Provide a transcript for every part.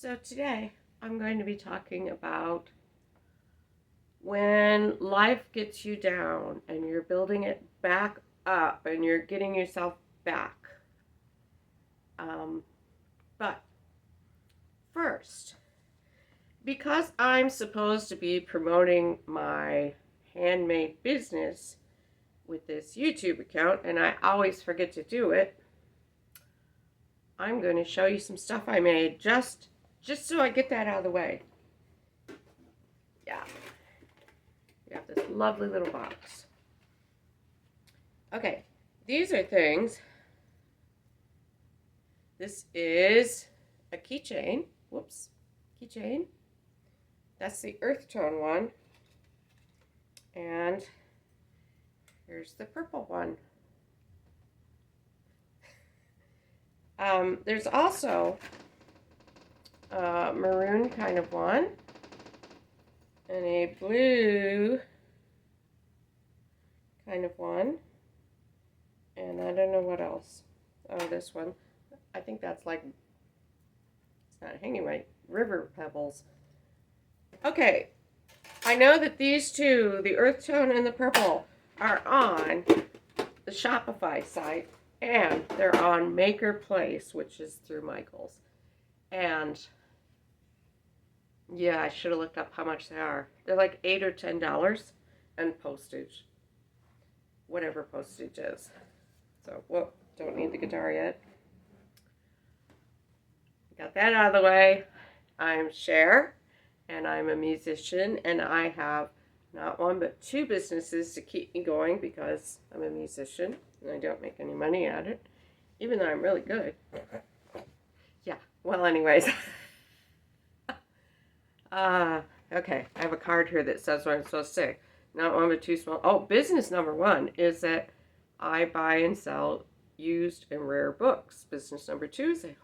So today I'm going to be talking about when life gets you down and you're building it back up and you're getting yourself back. But first, because I'm supposed to be promoting my handmade business with this YouTube account and I always forget to do it, I'm going to show you some stuff I made just so I get that out of the way. Yeah. We have this lovely little box. Okay, these are things. This is a keychain. Whoops, keychain. That's the earth tone one. And here's the purple one. There's also a maroon kind of one and a blue kind of one, and I don't know what else. Oh, this one. I think that's like, it's not hanging right, river pebbles. Okay, I know that these two, the earth tone and the purple, are on the Shopify site, and they're on Maker Place, which is through Michaels. And yeah, I should have looked up how much they are. They're like $8 or $10 and postage. Whatever postage is. So, whoa, don't need the guitar yet. Got that out of the way. I'm Cher, and I'm a musician, and I have not one but two businesses to keep me going because I'm a musician and I don't make any money at it, even though I'm really good. Yeah, well, anyways. Okay, I have a card here that says what I'm supposed to say. Not one but two small. Oh, business number one is that I buy and sell used and rare books. Business number two is a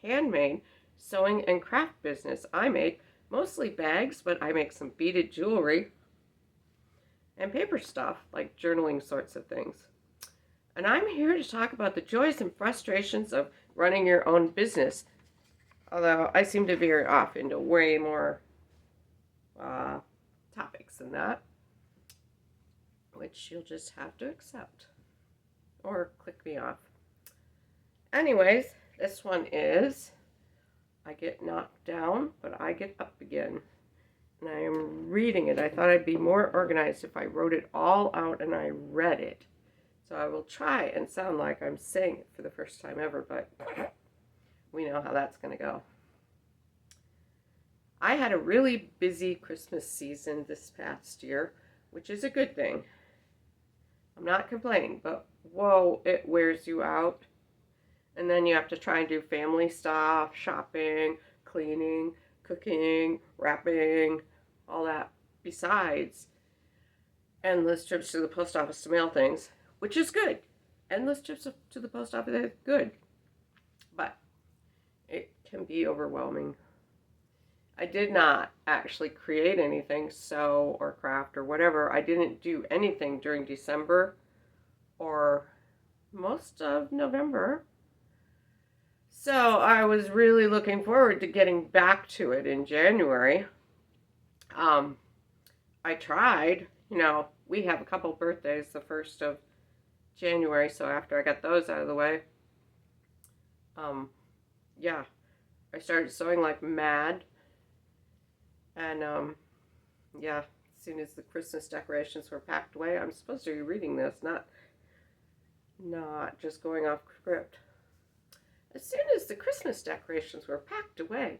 handmade sewing and craft business. I make mostly bags, but I make some beaded jewelry and paper stuff, like journaling sorts of things. And I'm here to talk about the joys and frustrations of running your own business. Although I seem to veer off into way more topics than that, which you'll just have to accept or click me off. Anyways, this one is I get knocked down, but I get up again. And I am reading it. I thought I'd be more organized if I wrote it all out and I read it. So I will try and sound like I'm saying it for the first time ever, but we know how that's going to go. I had a really busy Christmas season this past year, which is a good thing. I'm not complaining, but whoa, it wears you out. And then you have to try and do family stuff, shopping, cleaning, cooking, wrapping, all that besides endless trips to the post office to mail things, which is good. Endless trips to the post office is good, but it can be overwhelming. I did not actually create anything, sew or craft or whatever. I didn't do anything during December or most of November. So I was really looking forward to getting back to it in January. I tried, we have a couple birthdays the 1st of January, so after I got those out of the way, yeah, I started sewing like mad. And, yeah, as soon as the Christmas decorations were packed away, I'm supposed to be reading this, not just going off script. As soon as the Christmas decorations were packed away,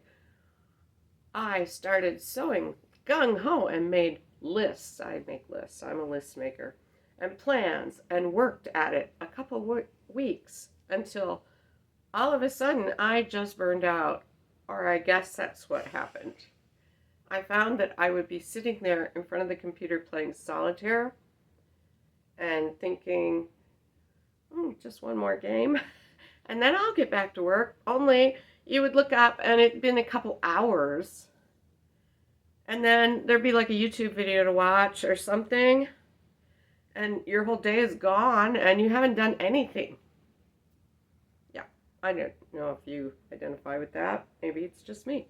I started sewing gung-ho and made lists. I make lists. I'm a list maker. And plans, and worked at it a couple weeks until all of a sudden I just burned out, or I guess that's what happened. I found that I would be sitting there in front of the computer playing solitaire and thinking, just one more game, and then I'll get back to work. Only you would look up and it'd been a couple hours, and then there'd be like a YouTube video to watch or something, and your whole day is gone and you haven't done anything. Yeah, I don't know if you identify with that. Maybe it's just me.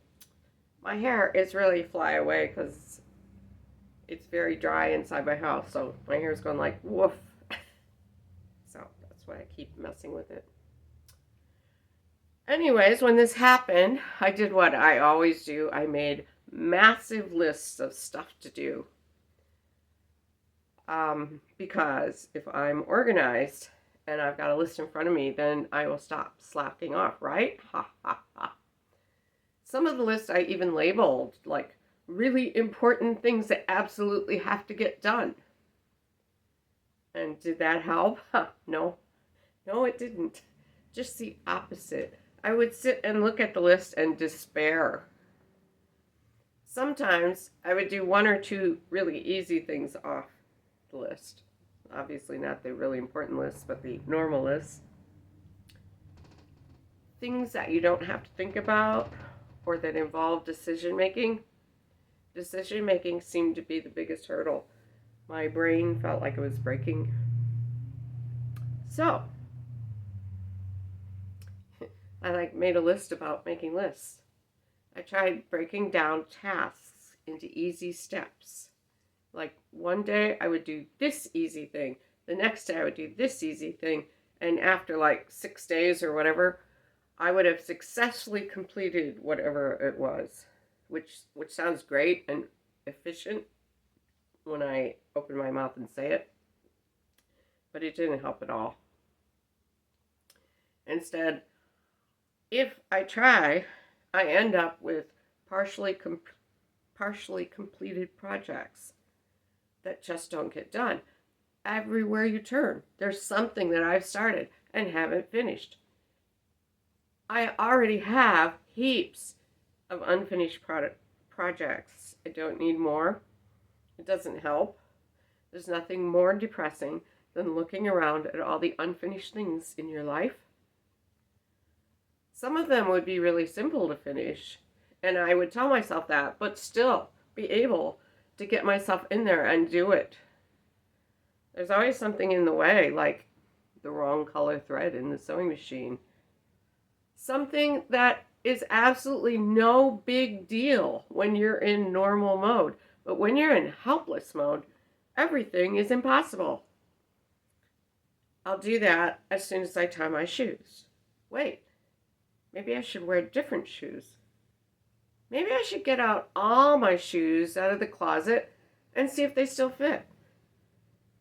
My hair is really fly away because it's very dry inside my house, so my hair's going like woof. So that's why I keep messing with it. Anyways, when this happened, I did what I always do. I made massive lists of stuff to do. Because if I'm organized and I've got a list in front of me, then I will stop slacking off, right? Ha ha ha. Some of the lists I even labeled like really important things that absolutely have to get done. And did that help? No. No, it didn't. Just the opposite. I would sit and look at the list and despair. Sometimes I would do one or two really easy things off the list. Obviously not the really important list, but the normal list. Things that you don't have to think about or that involve decision making. Decision making seemed to be the biggest hurdle. My brain felt like it was breaking. So, I made a list about making lists. I tried breaking down tasks into easy steps. Like one day I would do this easy thing, the next day I would do this easy thing, and after like 6 days or whatever, I would have successfully completed whatever it was, which sounds great and efficient when I open my mouth and say it, but it didn't help at all. Instead, if I try, I end up with partially completed projects that just don't get done. Everywhere you turn, there's something that I've started and haven't finished. I already have heaps of unfinished projects. I don't need more. It doesn't help. There's nothing more depressing than looking around at all the unfinished things in your life. Some of them would be really simple to finish, and I would tell myself that, but still be able to get myself in there and do it. There's always something in the way, like the wrong color thread in the sewing machine. Something that is absolutely no big deal when you're in normal mode, but when you're in helpless mode, everything is impossible. I'll do that as soon as I tie my shoes. Wait, maybe I should wear different shoes. Maybe I should get out all my shoes out of the closet and see if they still fit.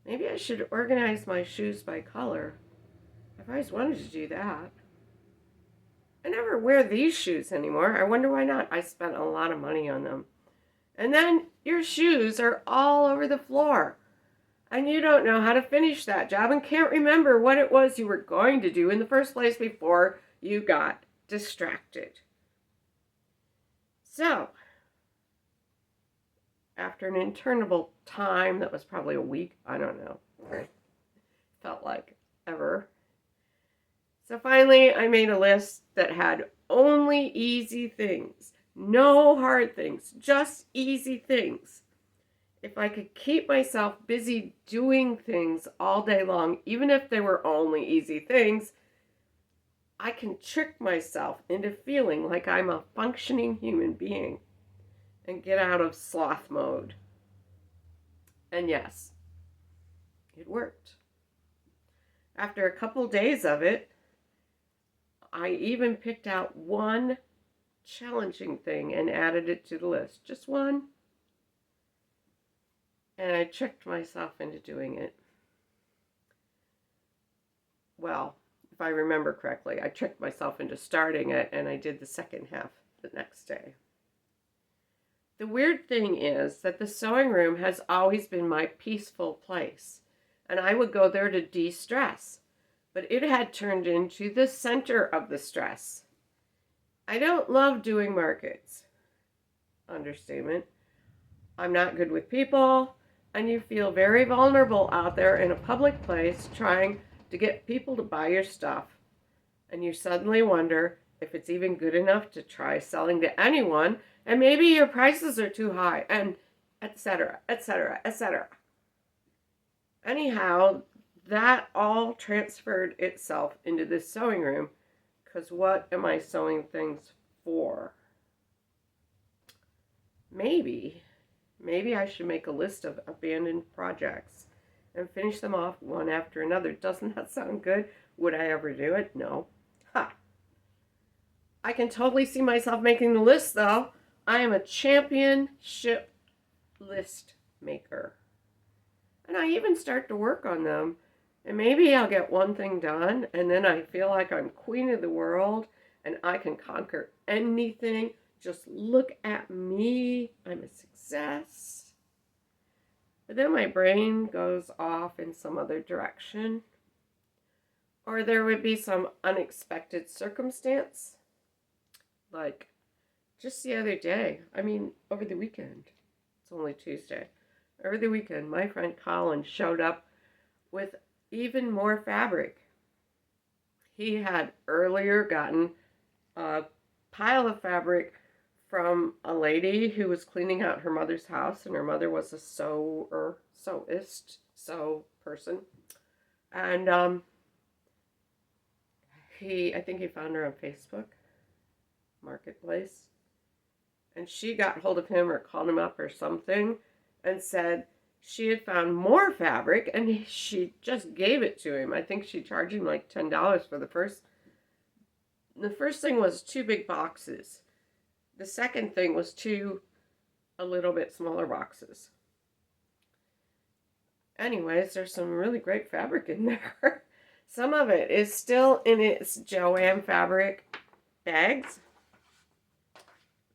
Maybe I should organize my shoes by color. I've always wanted to do that. I never wear these shoes anymore. I wonder why not. I spent a lot of money on them. And then your shoes are all over the floor. And you don't know how to finish that job and can't remember what it was you were going to do in the first place before you got distracted. So, after an interminable time that was probably a week, I don't know, felt like ever. So finally, I made a list that had only easy things, no hard things, just easy things. If I could keep myself busy doing things all day long, even if they were only easy things, I can trick myself into feeling like I'm a functioning human being and get out of sloth mode. And yes, it worked. After a couple days of it, I even picked out one challenging thing and added it to the list. Just one. And I tricked myself into doing it. Well, if I remember correctly, I tricked myself into starting it, and I did the second half the next day. The weird thing is that the sewing room has always been my peaceful place, and I would go there to de-stress, but it had turned into the center of the stress. I don't love doing markets. Understatement. I'm not good with people, and you feel very vulnerable out there in a public place trying to get people to buy your stuff. And you suddenly wonder if it's even good enough to try selling to anyone, and maybe your prices are too high, and etc., etc., etc. Anyhow, that all transferred itself into this sewing room, because what am I sewing things for? maybe I should make a list of abandoned projects and finish them off one after another. Doesn't that sound good? Would I ever do it? No. Ha! I can totally see myself making the list, though. I am a championship list maker. And I even start to work on them. And maybe I'll get one thing done, and then I feel like I'm queen of the world and I can conquer anything. Just look at me. I'm a success. But then my brain goes off in some other direction. Or there would be some unexpected circumstance. Like just the other day, over the weekend. It's only Tuesday. Over the weekend, my friend Colin showed up with even more fabric. He had earlier gotten a pile of fabric from a lady who was cleaning out her mother's house, and her mother was a sew person. And I think he found her on Facebook Marketplace. And she got hold of him or called him up or something and said she had found more fabric, and she just gave it to him. I think she charged him like $10 for the first. The first thing was 2 big boxes. The second thing was 2 a little bit smaller boxes. Anyways, there's some really great fabric in there. Some of it is still in its Jo-Ann fabric bags,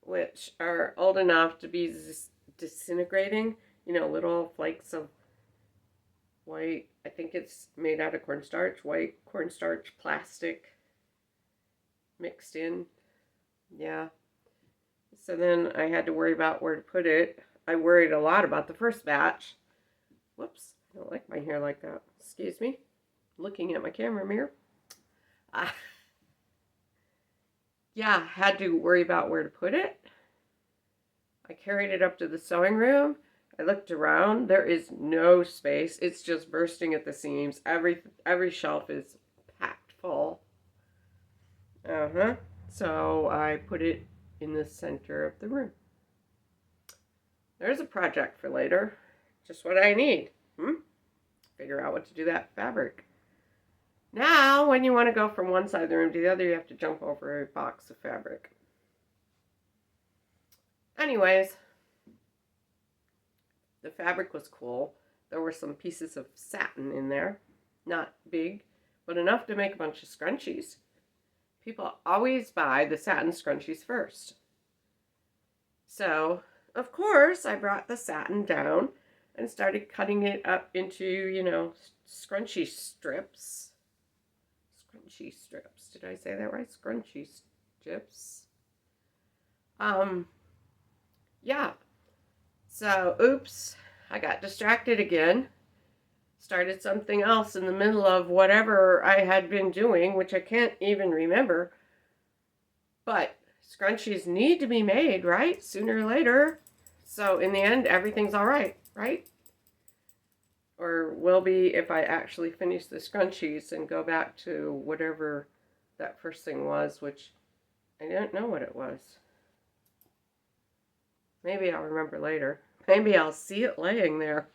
which are old enough to be disintegrating. Little flakes of white, I think it's made out of cornstarch, white cornstarch plastic mixed in. Yeah. So then I had to worry about where to put it. I worried a lot about the first batch. Whoops, I don't like my hair like that. Excuse me. Looking at my camera mirror. Yeah, had to worry about where to put it. I carried it up to the sewing room. I looked around. There is no space. It's just bursting at the seams. Every shelf is packed full. So I put it in the center of the room. There's a project for later. Just what I need. Figure out what to do that fabric. Now, when you want to go from one side of the room to the other, you have to jump over a box of fabric. Anyways, the fabric was cool. There were some pieces of satin in there. Not big, but enough to make a bunch of scrunchies. People always buy the satin scrunchies first. So, of course, I brought the satin down and started cutting it up into, scrunchy strips. Scrunchy strips. Did I say that right? Scrunchy strips. Yeah. So, oops, I got distracted again. Started something else in the middle of whatever I had been doing, which I can't even remember. But scrunchies need to be made, right? Sooner or later. So in the end, everything's all right, right? Or will be if I actually finish the scrunchies and go back to whatever that first thing was, which I don't know what it was. Maybe I'll remember later. Maybe I'll see it laying there.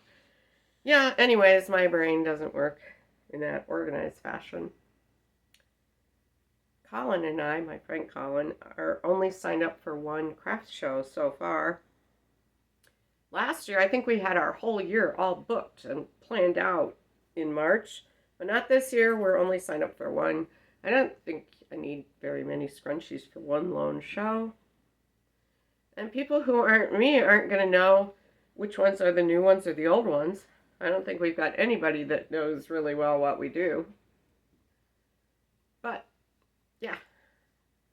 Yeah, anyways, my brain doesn't work in that organized fashion. Colin and I, my friend Colin, are only signed up for one craft show so far. Last year, I think we had our whole year all booked and planned out in March, but not this year. We're only signed up for one. I don't think I need very many scrunchies for one lone show. And people who aren't me aren't going to know which ones are the new ones or the old ones. I don't think we've got anybody that knows really well what we do. But, yeah.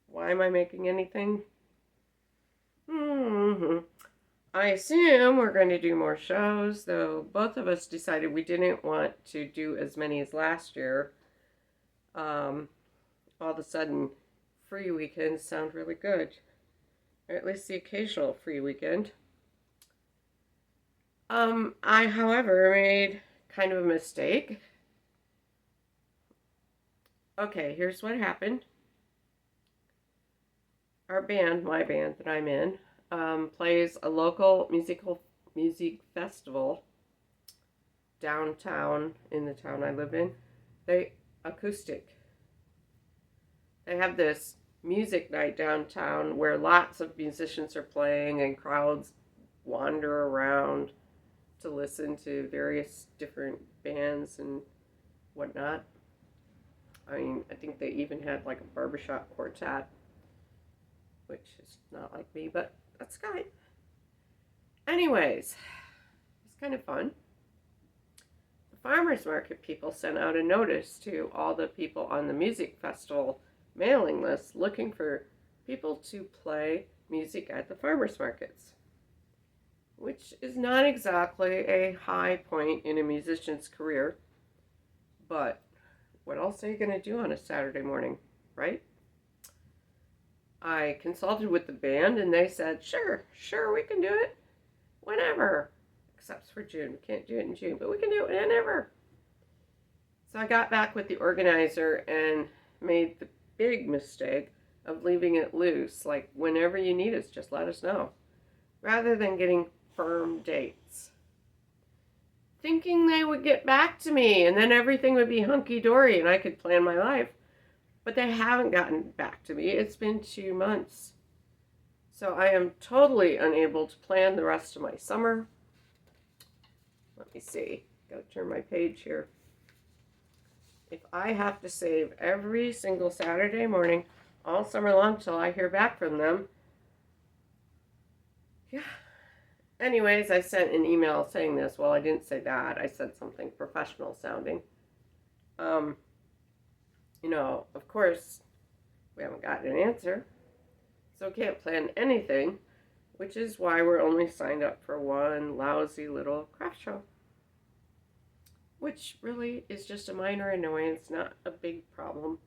Why am I making anything? I assume we're going to do more shows, though both of us decided we didn't want to do as many as last year. All of a sudden, free weekends sound really good. Or at least the occasional free weekend. I, however, made kind of a mistake. Okay, here's what happened. Our band, my band that I'm in, plays a local music festival downtown in the town I live in. They acoustic. They have this music night downtown where lots of musicians are playing and crowds wander around to listen to various different bands and whatnot. I mean, I think they even had like a barbershop quartet, which is not like me, but that's fine. Anyways, it's kind of fun. The farmers market people sent out a notice to all the people on the music festival mailing list looking for people to play music at the farmers markets, which is not exactly a high point in a musician's career, but what else are you going to do on a Saturday morning, right? I consulted with the band and they said, sure, we can do it whenever, except for June. We can't do it in June, but we can do it whenever. So I got back with the organizer and made the big mistake of leaving it loose, like whenever you need us, just let us know, rather than getting firm dates. Thinking they would get back to me and then everything would be hunky-dory and I could plan my life. But they haven't gotten back to me. It's been 2 months. So I am totally unable to plan the rest of my summer. Let me see. Gotta turn my page here. If I have to save every single Saturday morning all summer long till I hear back from them, yeah. Anyways, I sent an email saying this. Well, I didn't say that. I said something professional sounding. Of course, we haven't gotten an answer. So can't plan anything, which is why we're only signed up for one lousy little craft show. Which really is just a minor annoyance, not a big problem.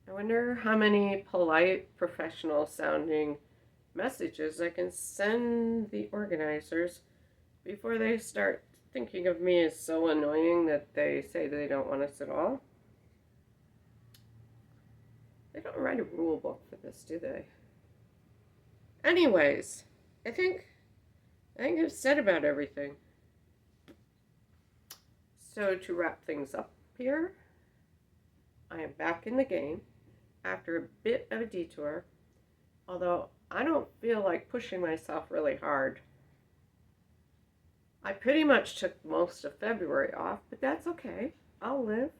I wonder how many polite, professional sounding messages I can send the organizers before they start thinking of me as so annoying that they say they don't want us at all. They don't write a rule book for this, do they? Anyways, I think I've said about everything. So to wrap things up here, I am back in the game after a bit of a detour, although I don't feel like pushing myself really hard. I pretty much took most of February off, but that's okay. I'll live.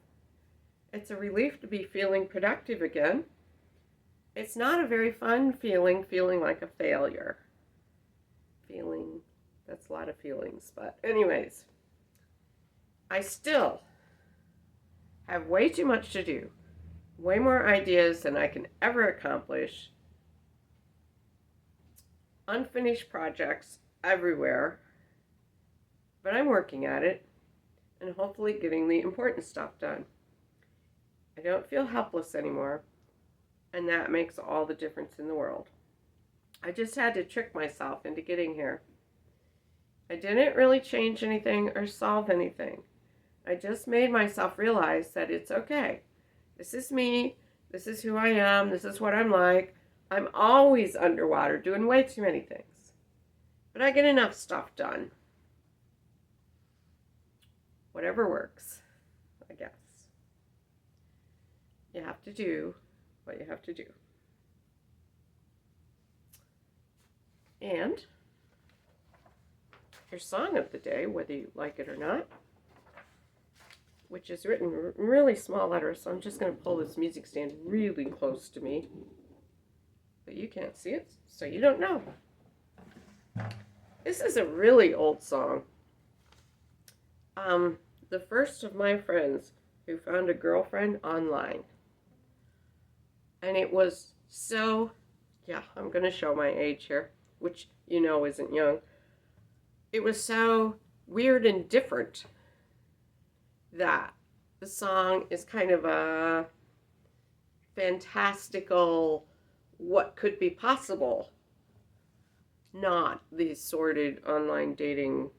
It's a relief to be feeling productive again. It's not a very fun feeling like a failure. That's a lot of feelings, but anyways, I still have way too much to do, way more ideas than I can ever accomplish, unfinished projects everywhere, but I'm working at it and hopefully getting the important stuff done. I don't feel helpless anymore, and that makes all the difference in the world. I just had to trick myself into getting here. I didn't really change anything or solve anything. I just made myself realize that it's okay. This is me. This is who I am. This is what I'm like. I'm always underwater doing way too many things. But I get enough stuff done. Whatever works, I guess. You have to do what you have to do. And your song of the day, whether you like it or not, which is written in really small letters, so I'm just going to pull this music stand really close to me. But you can't see it, so you don't know. This is a really old song. The first of my friends who found a girlfriend online. And it was so, I'm going to show my age here, which you know isn't young. It was so weird and different that the song is kind of a fantastical, what could be possible, not the sordid online dating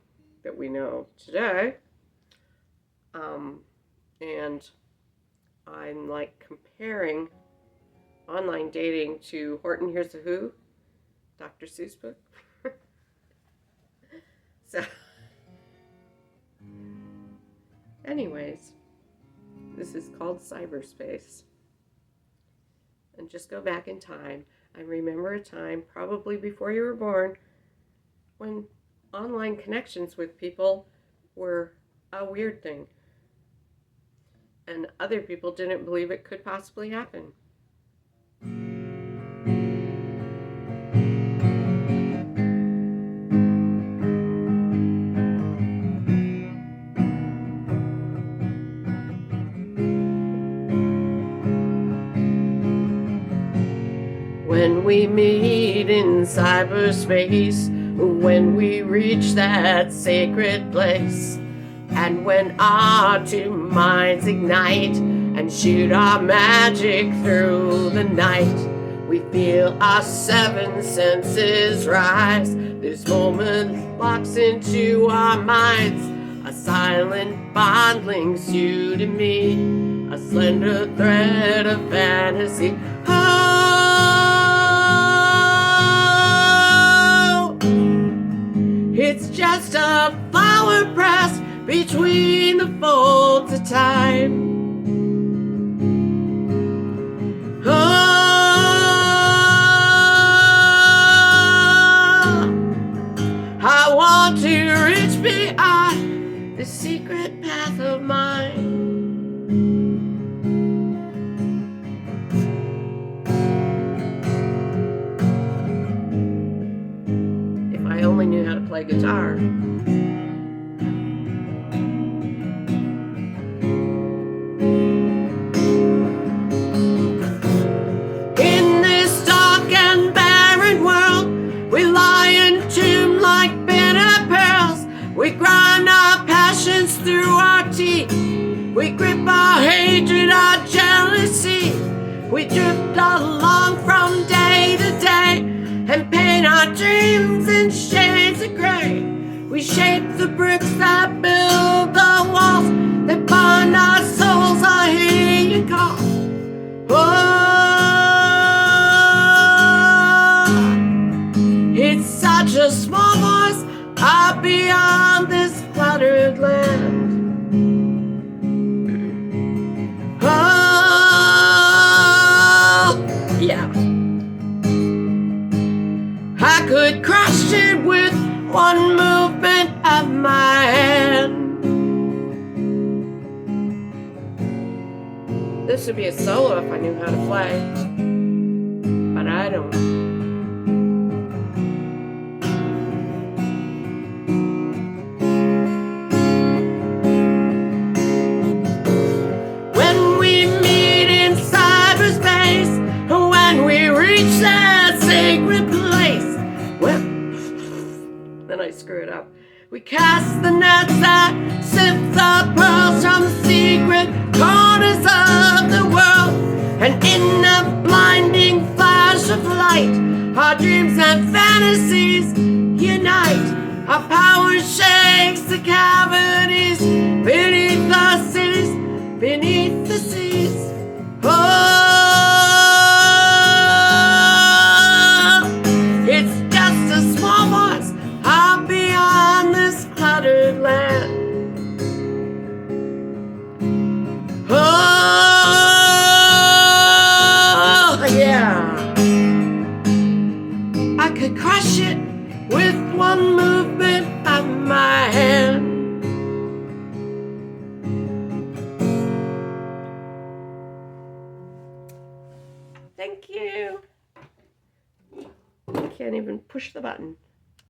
that we know today. And I'm like comparing online dating to Horton Hears a Who Dr. Seuss book. So, anyways, this is called cyberspace. And just go back in time and remember a time, probably before you were born, when online connections with people were a weird thing. And other people didn't believe it could possibly happen. When we meet in cyberspace, when we reach that sacred place, and when our two minds ignite and shoot our magic through the night, we feel our seven senses rise. This moment locks into our minds, a silent bond links you to me, a slender thread of fantasy. Oh, it's just a flower pressed between the folds of time. Oh, I want to reach beyond the secret path of mine. If I only knew how to play guitar. We grind our passions through our teeth. We grip our hatred, our jealousy. We drift along from day to day and paint our dreams in shades of gray. We shape the bricks that build the walls that bind our souls. I hear you call. Oh, it's such a small voice out beyond this cluttered land. Oh, yeah. I could crush it with one movement of my hand. This would be a solo if I knew how to play, but I don't. Then I screw it up. We cast the nets that sift the pearls from the secret corners of the world, and in a blinding flash of light, our dreams and fantasies unite. Our power shakes the cavities beneath the cities, beneath the seas. Oh, land. Oh, yeah. I could crush it with one movement of my hand. Thank you. I can't even push the button.